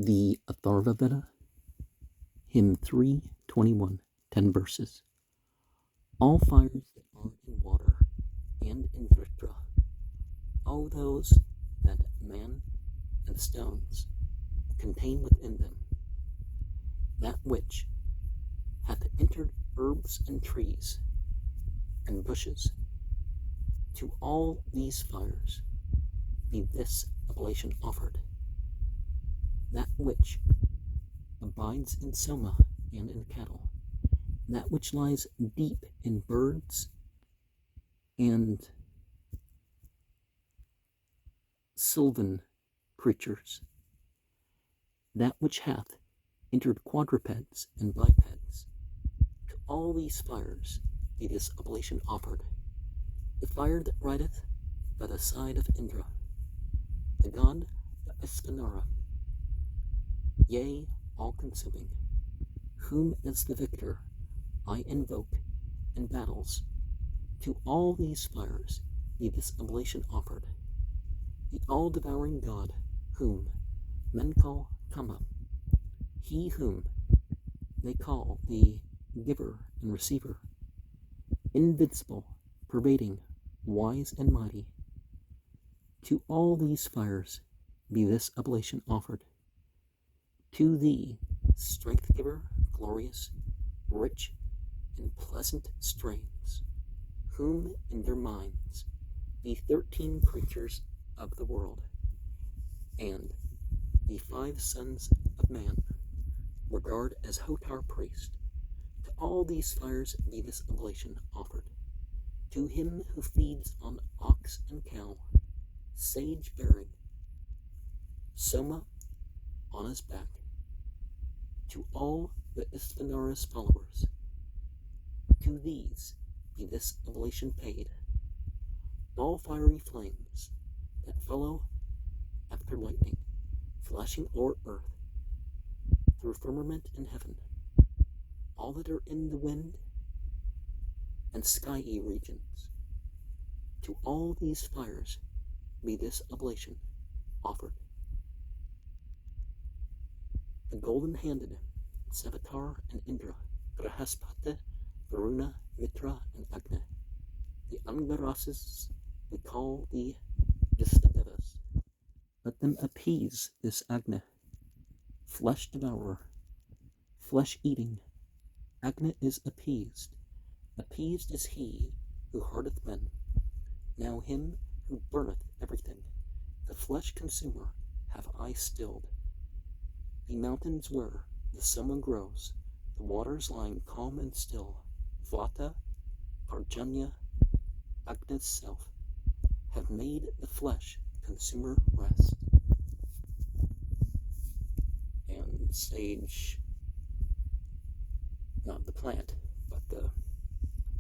The Atharvaveda, Hymn 3:21, 10 verses. All fires that are in water and in Vritra, all those that man and stones contain within them, that which hath entered herbs and trees and bushes, to all these fires be this oblation offered. That which abides in soma and in cattle, that which lies deep in birds and sylvan creatures, that which hath entered quadrupeds and bipeds, to all these fires be this oblation offered. The fire that rideth by the side of Indra, the god Iskanara, yea, all-consuming, whom as the victor I invoke in battles, to all these fires be this oblation offered. The all-devouring god, whom men call Kama, he whom they call the giver and receiver, invincible, pervading, wise and mighty, to all these fires be this oblation offered. To thee, strength giver, glorious, rich, and pleasant strains, whom in their minds the 13 creatures of the world, and the 5 sons of man regard as Hotar priest, to all these fires be this oblation offered. To him who feeds on ox and cow, sage bearing, soma on his back, to all the Isvanara's followers, to these be this oblation paid. All fiery flames that follow after lightning, flashing o'er earth, through firmament and heaven, all that are in the wind and skyey regions, to all these fires be this oblation offered. The golden-handed Savitar and Indra, Brahaspati, Varuna, Mitra, and Agni, the Angarases we call the Vistadevas. Let them appease this Agni, flesh devourer, flesh eating. Agni is appeased. Appeased is he who hardeth men. Now him who burneth everything, the flesh consumer, have I stilled. The mountains where the soma grows, the waters lying calm and still, Vata, Parjanya, Agni's self, have made the flesh consumer rest. And sage, not the plant, but the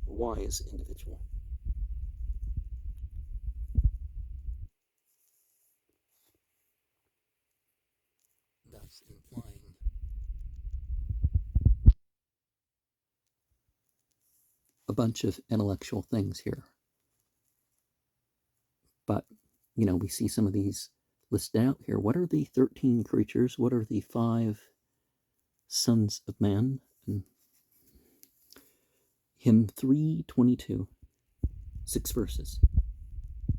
wise individual. Thus implying a bunch of intellectual things here. But, we see some of these listed out here. What are the 13 creatures? What are the 5 sons of man? And Hymn 3:22, 6 verses.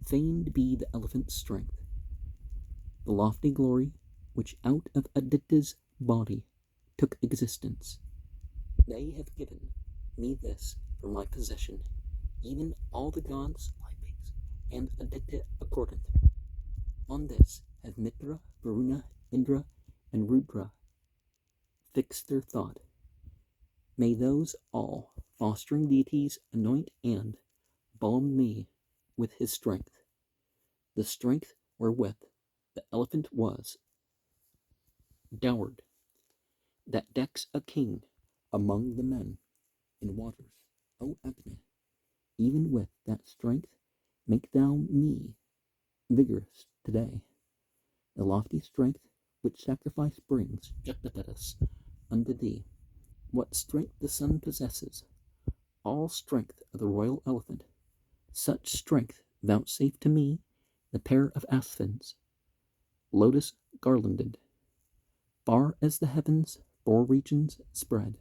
Famed be the elephant's strength, the lofty glory which out of Aditya's body took existence. They have given me this for my possession, even all the gods, and Aditya accordant. On this have Mitra, Varuna, Indra, and Rudra fixed their thought. May those all fostering deities anoint and balm me with his strength, the strength wherewith the elephant was dowered, that decks a king among the men in waters. O Agni, even with that strength make thou me vigorous today. The lofty strength which sacrifice brings justifies unto thee. What strength the sun possesses, all strength of the royal elephant, such strength vouchsafe to me, the pair of aspens, lotus garlanded, Far as the heavens 4 regions spread,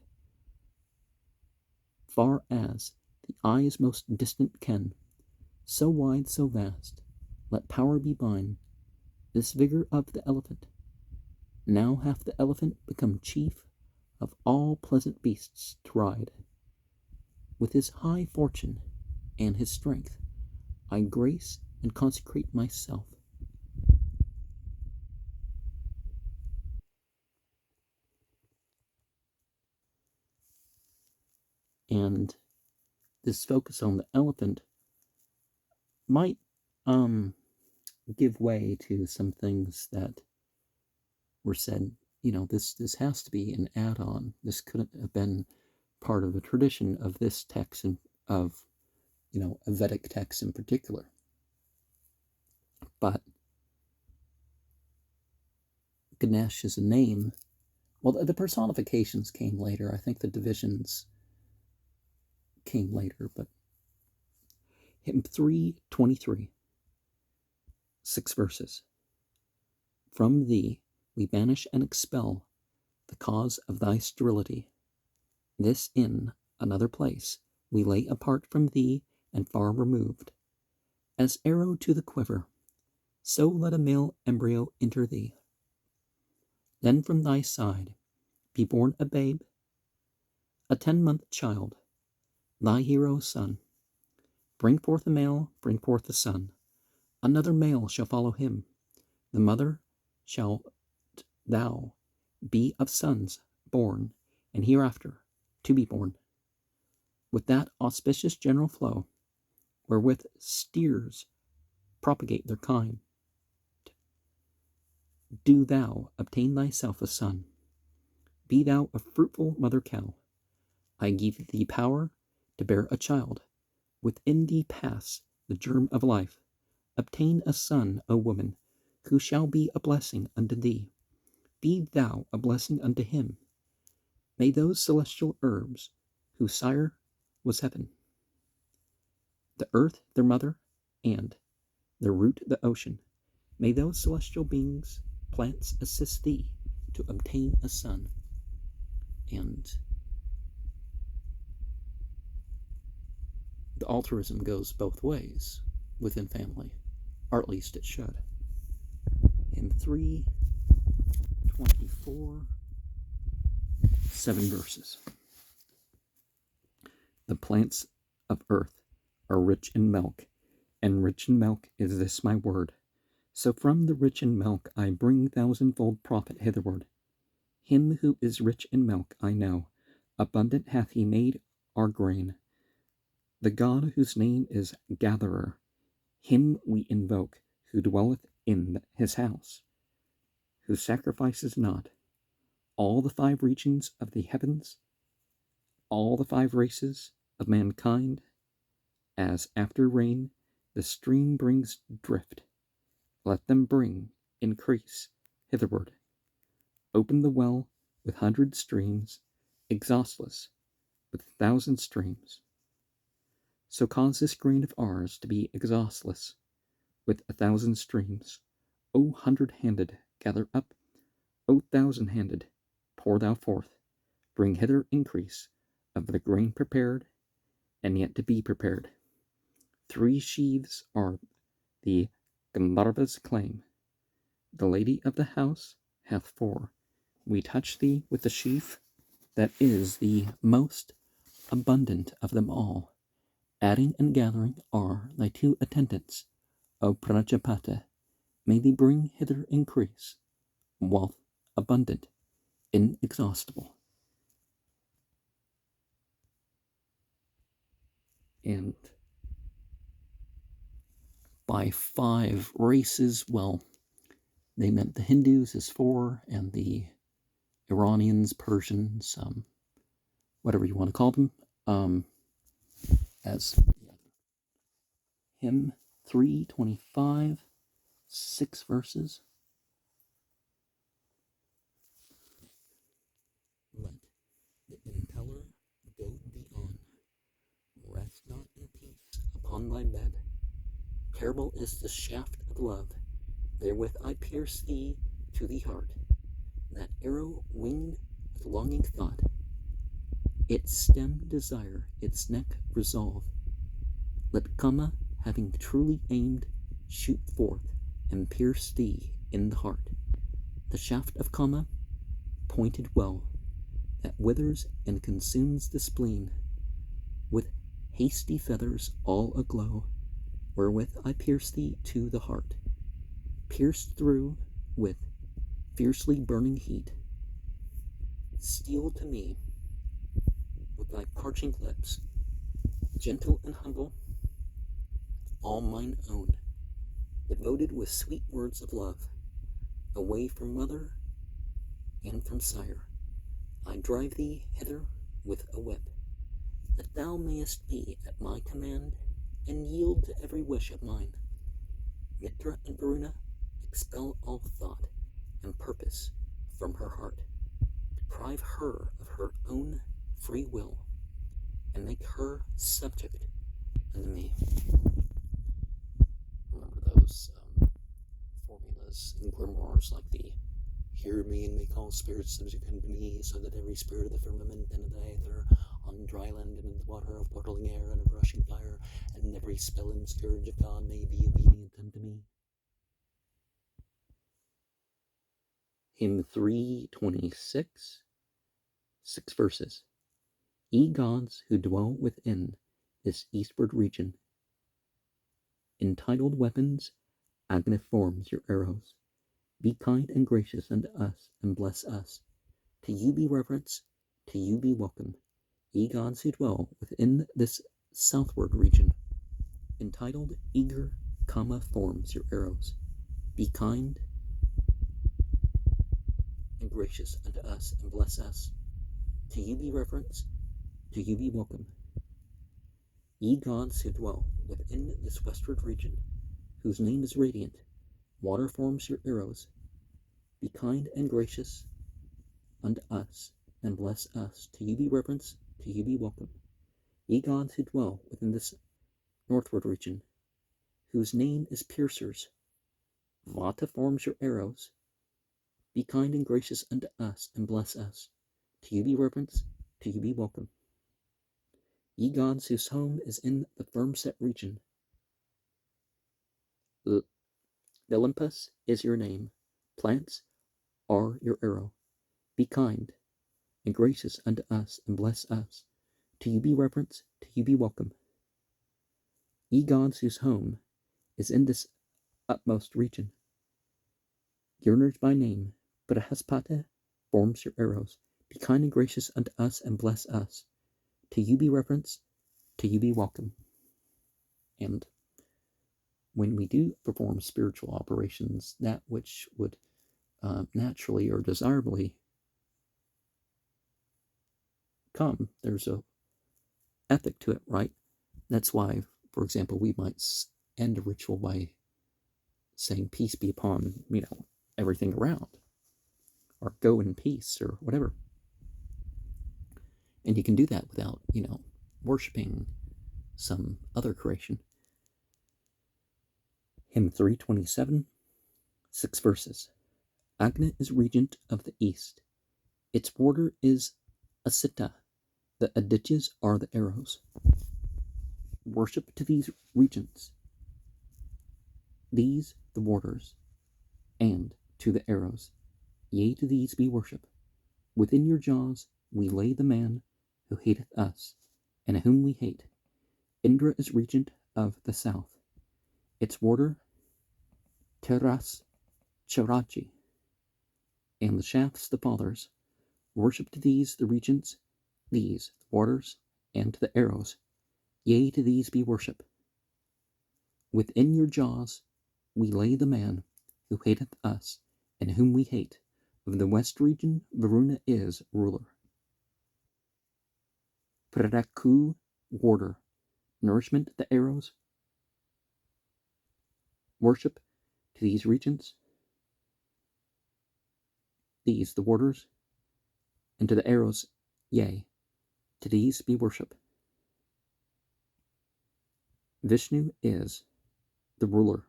far as the eye's most distant ken, so wide, so vast, let power be mine, this vigor of the elephant. Now hath the elephant become chief of all pleasant beasts to ride. With his high fortune and his strength, I grace and consecrate myself. And this focus on the elephant might give way to some things that were said. This has to be an add-on. This couldn't have been part of the tradition of this text and of a Vedic text in particular. But Ganesh is a name. Well, the personifications came later. I think the divisions came later, but hymn 323, 6 verses. From thee we banish and expel the cause of thy sterility. This in another place we lay apart from thee and far removed. As arrow to the quiver, so let a male embryo enter thee. Then from thy side be born a babe, a 10-month child, thy hero son. Bring forth a male, bring forth a son. Another male shall follow him. The mother shalt thou be of sons born, and hereafter to be born. With that auspicious general flow, wherewith steers propagate their kind, do thou obtain thyself a son. Be thou a fruitful mother cow. I give thee power to bear a child. Within thee pass the germ of life. Obtain a son, O woman, who shall be a blessing unto thee. Be thou a blessing unto him. May those celestial herbs, whose sire was heaven, the earth their mother, and their root the ocean, may those celestial beings, plants, assist thee to obtain a son. And the altruism goes both ways within family, or at least it should. Hymn 324, 7 verses. The plants of earth are rich in milk, and rich in milk is this my word. So from the rich in milk I bring thousandfold profit hitherward. Him who is rich in milk I know, abundant hath he made our grain. The God whose name is Gatherer, him we invoke, who dwelleth in his house, who sacrifices not. All the 5 regions of the heavens, all the 5 races of mankind, as after rain the stream brings drift, let them bring increase hitherward. Open the well with 100 streams, exhaustless with 1,000 streams. So cause this grain of ours to be exhaustless with 1,000 streams. O 100-handed, gather up. O 1,000-handed, pour thou forth. Bring hither increase of the grain prepared and yet to be prepared. 3 sheaves are the Gandharva's claim. The lady of the house hath 4. We touch thee with the sheaf that is the most abundant of them all. Adding and gathering are thy 2 attendants, O Prajapata. May thee bring hither increase, wealth abundant, inexhaustible. And by 5 races, well, they meant the Hindus as 4, and the Iranians, Persians, whatever you want to call them, as hymn 325, 6 verses. Let the impeller go thee on. Rest not in peace upon thy bed. Terrible is the shaft of love, therewith I pierce thee to the heart. that arrow winged with longing thought, its stem desire, its neck resolve. Let Kama, having truly aimed, shoot forth and pierce thee in the heart. The shaft of Kama, pointed well, that withers and consumes the spleen, with hasty feathers all aglow, wherewith I pierce thee to the heart, pierced through with fiercely burning heat. Steal to me with thy parching lips, gentle and humble, all mine own, devoted with sweet words of love, away from mother and from sire. I drive thee hither with a whip, that thou mayest be at my command, and yield to every wish of mine. Mitra and Varuna, expel all thought and purpose from her heart, deprive her of her own free will, and make her subject unto me. Remember those formulas in grimoires like the "Hear me and make all spirits subject unto me, so that every spirit of the firmament and of the aether, on dry land and in the water, of portaling air and of rushing fire, and every spell and scourge of God may be obedient unto me." Hymn 326, 6 verses. Ye gods who dwell within this eastward region, entitled weapons, Agni forms your arrows. Be kind and gracious unto us, and bless us. To you be reverence, to you be welcome. Ye gods who dwell within this southward region, entitled eager, Kama forms your arrows. Be kind and gracious unto us, and bless us. To you be reverence, to you be welcome. Ye gods who dwell within this westward region, whose name is radiant, water forms your arrows. Be kind and gracious unto us, and bless us. To you be reverence, to you be welcome. Ye gods who dwell within this northward region, whose name is piercers, Vata forms your arrows. Be kind and gracious unto us, and bless us. To you be reverence, to you be welcome. Ye gods whose home is in the firm set region, Olympus is your name. Plants are your arrow. Be kind and gracious unto us, and bless us. To you be reverence, to you be welcome. Ye gods whose home is in this utmost region, Yearners by name, Brihaspati forms your arrows. Be kind and gracious unto us, and bless us. To you be reverence, to you be welcome. And when we do perform spiritual operations, that which would naturally or desirably come, there's a ethic to it, right? That's why, for example, we might end a ritual by saying peace be upon, everything around, or go in peace, or whatever. And you can do that without, worshiping some other creation. Hymn 327, 6 verses. Agni is regent of the east. Its border is Asita. The Adityas are the arrows. Worship to these regents, these the warders, and to the arrows. Yea, to these be worship. Within your jaws we lay the man who hateth us, and whom we hate. Indra is regent of the south. Its warder, Teras Charachi, and the shafts the fathers. Worship to these the regents, these the warders, and to the arrows. Yea, to these be worship. Within your jaws we lay the man who hateth us, and whom we hate. Of the west region Varuna is ruler. Pradaku, warder. Nourishment the arrows. Worship to these regents, these the warders, and to the arrows, yea, to these be worship. Vishnu is the ruler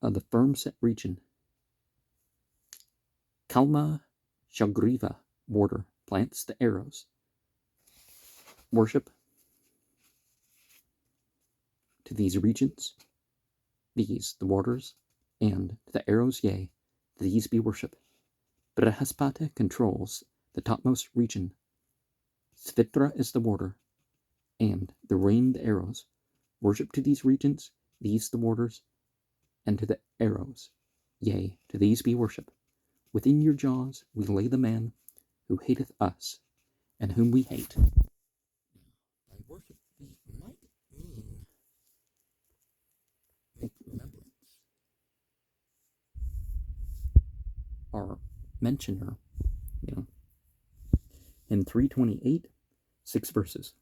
of the firm set region. Kalma Shagriva border plants the arrows. Worship to these regions, these the borders, and the arrows, yea, to these be worship. Brihaspati controls the topmost region. Svitra is the border, and the rain the arrows. Worship to these regions, these the borders, and to the arrows, yea, to these be worship. Within your jaws we lay the man who hateth us, and whom we hate. By worship we might mean make remembrance. Our mentioner, in 328, 6 verses.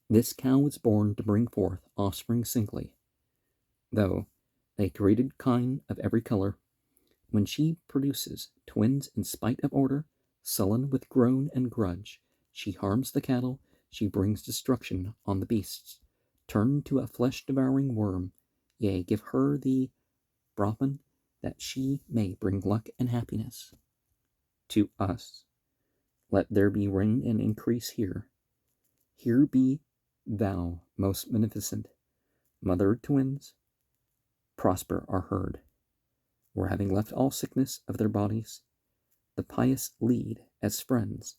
This cow was born to bring forth offspring singly, though they created kine of every color. When she produces twins in spite of order, sullen with groan and grudge, she harms the cattle, she brings destruction on the beasts. Turn to a flesh-devouring worm, yea, give her the Brahman, that she may bring luck and happiness. To us, let there be rain and increase here. Here be thou, most beneficent. Mother of twins, prosper our herd. Where having left all sickness of their bodies, the pious lead as friends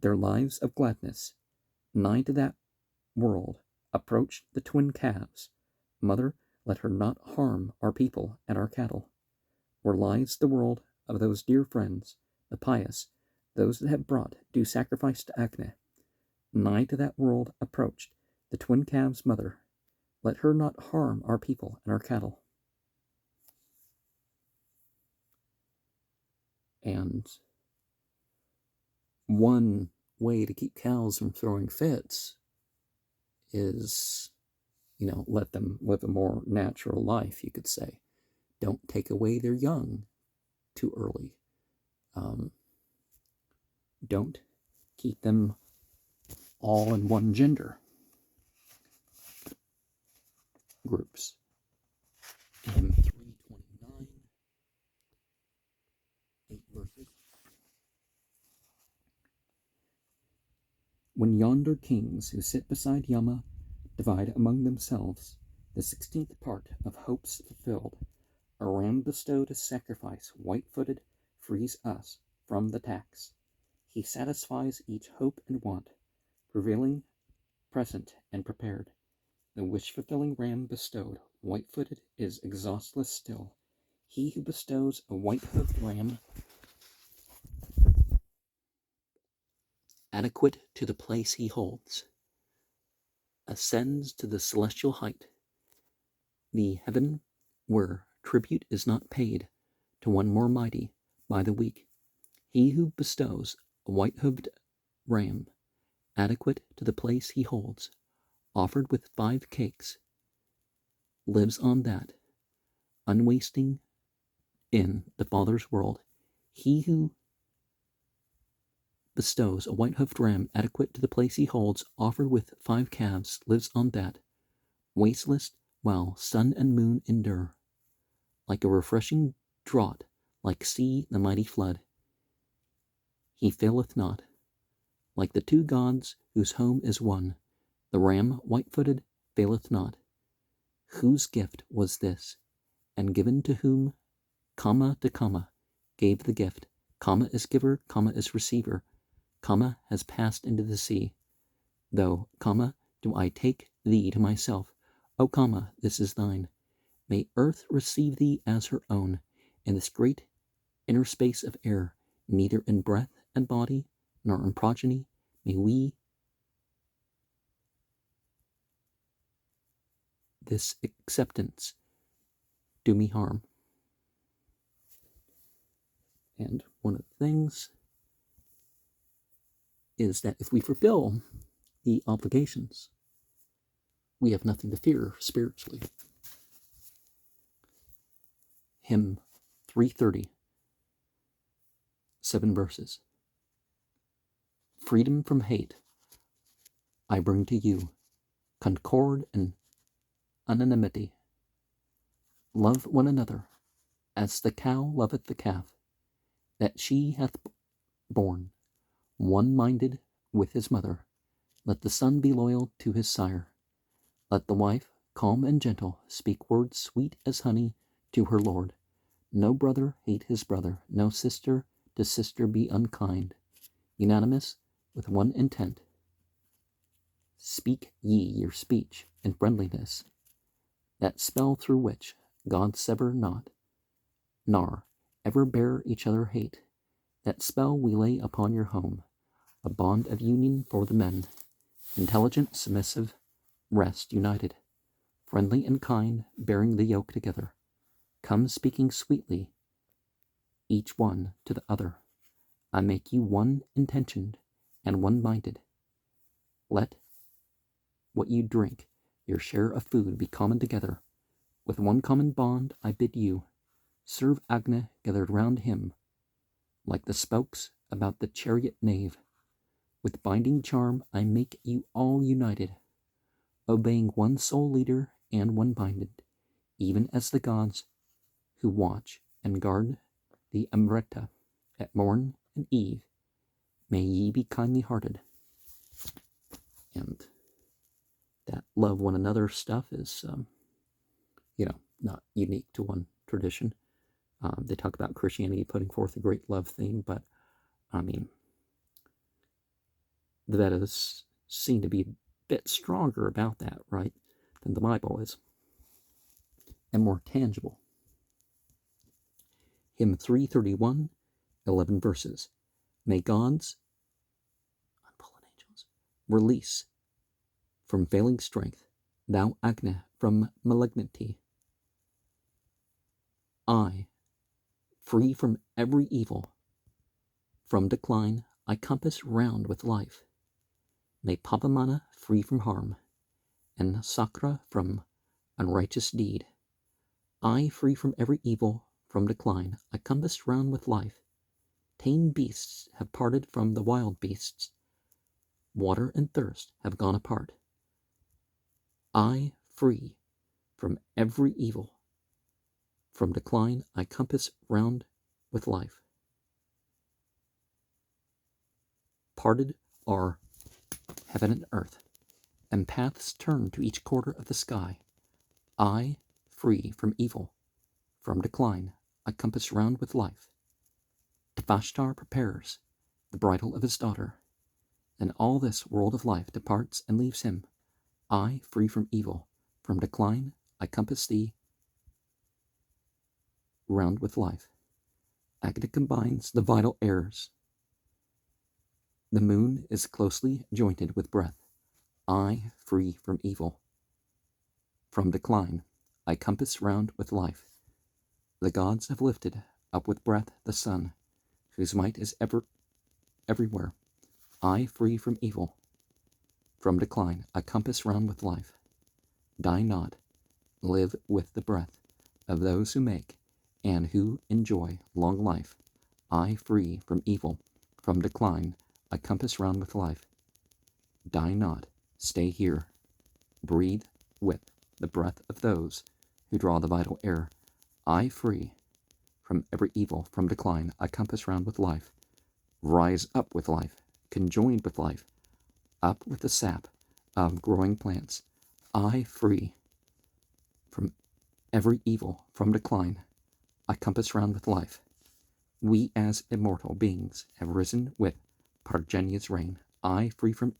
their lives of gladness. Nigh to that world approached the twin calves. Mother, let her not harm our people and our cattle. Where lies the world of those dear friends, the pious, those that have brought due sacrifice to Agni. Nigh to that world approached the twin calves' mother. Let her not harm our people and our cattle. And one way to keep cows from throwing fits is, let them live a more natural life, you could say. Don't take away their young too early. Don't keep them all in one gender groups. Hymn 329, 8 verses. When yonder kings who sit beside Yama divide among themselves the 16th part of hopes fulfilled, a ram bestowed as sacrifice, white-footed, frees us from the tax. He satisfies each hope and want, prevailing, present, and prepared. The wish-fulfilling ram bestowed, white-footed, is exhaustless still. He who bestows a white-hoofed ram, adequate to the place he holds, ascends to the celestial height, the heaven where tribute is not paid to one more mighty by the weak. He who bestows a white-hoofed ram, adequate to the place he holds, offered with 5 cakes, lives on that, unwasting in the Father's world. He who bestows a white-hoofed ram adequate to the place he holds, offered with 5 calves, lives on that, wasteless while sun and moon endure. Like a refreshing draught, like sea the mighty flood, he faileth not. Like the 2 gods whose home is one, the ram white-footed faileth not. Whose gift was this, and given to whom? Kama to Kama gave the gift. Kama is giver, Kama is receiver. Kama has passed into the sea. Though, Kama, do I take thee to myself. O Kama, this is thine. May earth receive thee as her own, in this great inner space of air, neither in breath and body, nor in progeny, may we this acceptance do me harm. And one of the things is that if we fulfill the obligations, we have nothing to fear spiritually. Hymn 330, 7 verses. Freedom from hate I bring to you, concord and anonymity. Love one another, as the cow loveth the calf that she hath borne, one-minded with his mother. Let the son be loyal to his sire. Let the wife, calm and gentle, speak words sweet as honey to her lord. No brother hate his brother, no sister to sister be unkind. Unanimous with one intent, speak ye your speech in friendliness. That spell through which God sever not, nor ever bear each other hate. That spell we lay upon your home, a bond of union for the men, intelligent, submissive, rest united, friendly and kind, bearing the yoke together. Come speaking sweetly, each one to the other. I make you one-intentioned and one-minded. Let what you drink, your share of food, be common together. With one common bond I bid you serve Agni gathered round him, like the spokes about the chariot nave. With binding charm I make you all united, obeying one sole leader and one-minded, even as the gods who watch and guard the Amrita at morn and eve. May ye be kindly hearted. And that love one another stuff is, not unique to one tradition. They talk about Christianity putting forth a great love theme, but I mean, the Vedas seem to be a bit stronger about that, right, than the Bible is, and more tangible. Hymn 331, 11 verses. May God's unfallen angels release from failing strength, thou Agni from malignity. I, free from every evil, from decline, I compass round with life. May Pavamana free from harm, and Sakra from unrighteous deed. I, free from every evil, from decline, I compass round with life. Tame beasts have parted from the wild beasts. Water and thirst have gone apart. I, free from every evil, from decline, I compass round with life. Parted are heaven and earth, and paths turn to each quarter of the sky. I, free from evil, from decline, I compass round with life. Tavashtar prepares the bridal of his daughter, and all this world of life departs and leaves him. I, free from evil, from decline, I compass thee round with life. Agni combines the vital airs. The moon is closely jointed with breath. I, free from evil, from decline, I compass round with life. The gods have lifted up with breath the sun, whose might is everywhere. I, free from evil, from decline, I compass round with life. Die not, live with the breath of those who make and who enjoy long life. I, free from evil, from decline, I compass round with life. Die not, stay here, breathe with the breath of those who draw the vital air. I, free from every evil, from decline, I compass round with life. Rise up with life, conjoined with life, up with the sap of growing plants. I, free from every evil, from decline, I compass round with life. We as immortal beings have risen with Parjania's reign. I, free from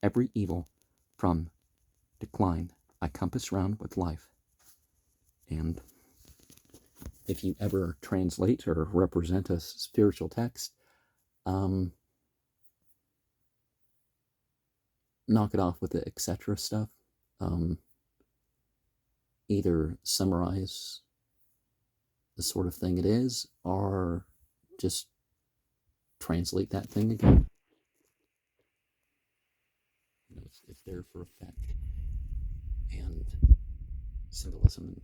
every evil, from decline, I compass round with life. And if you ever translate or represent a spiritual text, knock it off with the etc. stuff. Either summarize the sort of thing it is, or just translate that thing again. It's there for effect and symbolism and